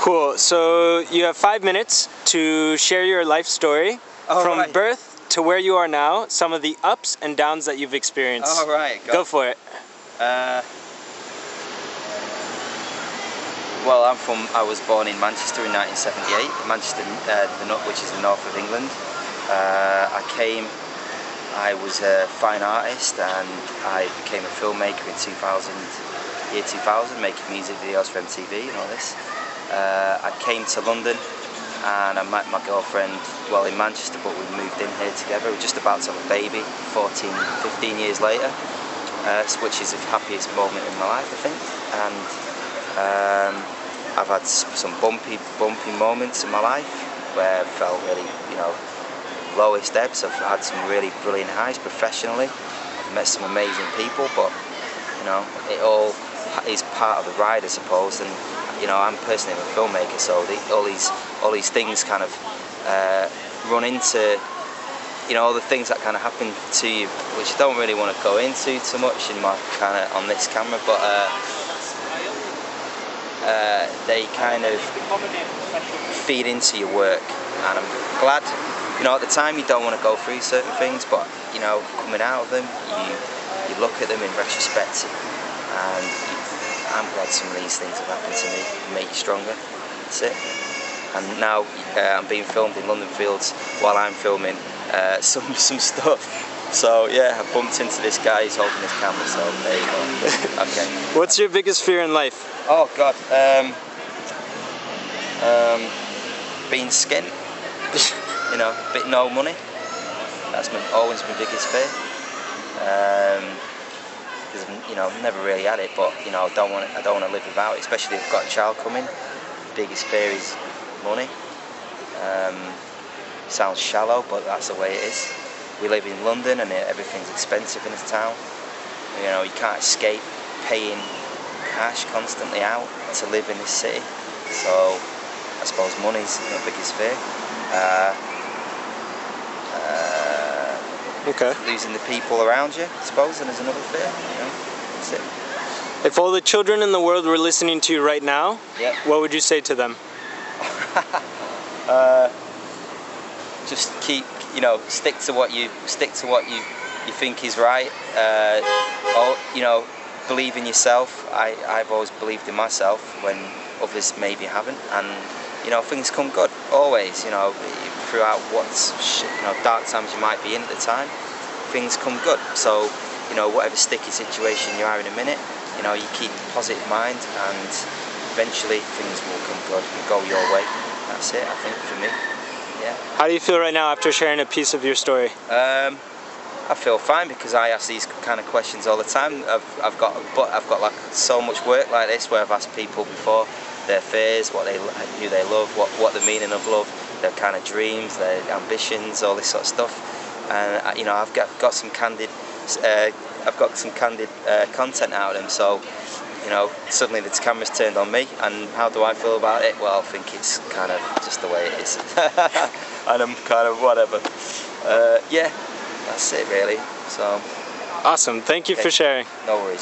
Cool. So you have 5 minutes to share your life story from birth to where you are now, some of the ups and downs that you've experienced. All right. Go for it. Well, I was born in Manchester in 1978, Manchester, which is the north of England. I was a fine artist and I became a filmmaker in year 2000, making music videos for MTV and all this. I came to London and I met my girlfriend, well, in Manchester, but we moved in here together. We were just about to have a baby 15 years later, which is the happiest moment in my life, I think. And I've had some bumpy moments in my life where I felt really, lowest ebbs. I've had some really brilliant highs professionally. I've met some amazing people, but it all is part of the ride, I suppose. And I'm personally a filmmaker, so all these things kind of run into all the things that kind of happen to you, which I don't really want to go into too much in my on this camera, but they kind of feed into your work, and I'm glad. At the time you don't want to go through certain things, but coming out of them, you look at them in retrospect, and I'm glad some of these things have happened to me, make you stronger. That's it. And now I'm being filmed in London Fields while I'm filming some stuff. So yeah, I bumped into this guy who's holding this camera, so there you go. Okay. What's your biggest fear in life? Oh God, being skint. No money. That's always my biggest fear. Because never really had it, but I don't want to live without it, especially if I've got a child coming. Biggest fear is money. Sounds shallow, but that's the way it is. We live in London and everything's expensive in this town. You can't escape paying cash constantly out to live in this city. So I suppose money's my biggest fear. Okay. Losing the people around you, I suppose, and there's another fear. That's it. If all the children in the world were listening to you right now, what would you say to them? Just keep, stick to what you think is right. Believe in yourself. I've always believed in myself when others maybe haven't, and things come good always. Throughout dark times you might be in at the time, things come good. So whatever sticky situation you are in a minute, you keep a positive mind, and eventually things will come good and go your way. That's it, I think, for me. Yeah. How do you feel right now after sharing a piece of your story? I feel fine, because I ask these kind of questions all the time. I've got like so much work like this where I've asked people before their fears, who they love, what the meaning of love, their kind of dreams, their ambitions, all this sort of stuff. And I've got some candid content out of them. So suddenly the camera's turned on me, and how do I feel about it? Well, I think it's kind of just the way it is, and I'm kind of whatever. Yeah, that's it really. So awesome. Thank you for sharing. No worries.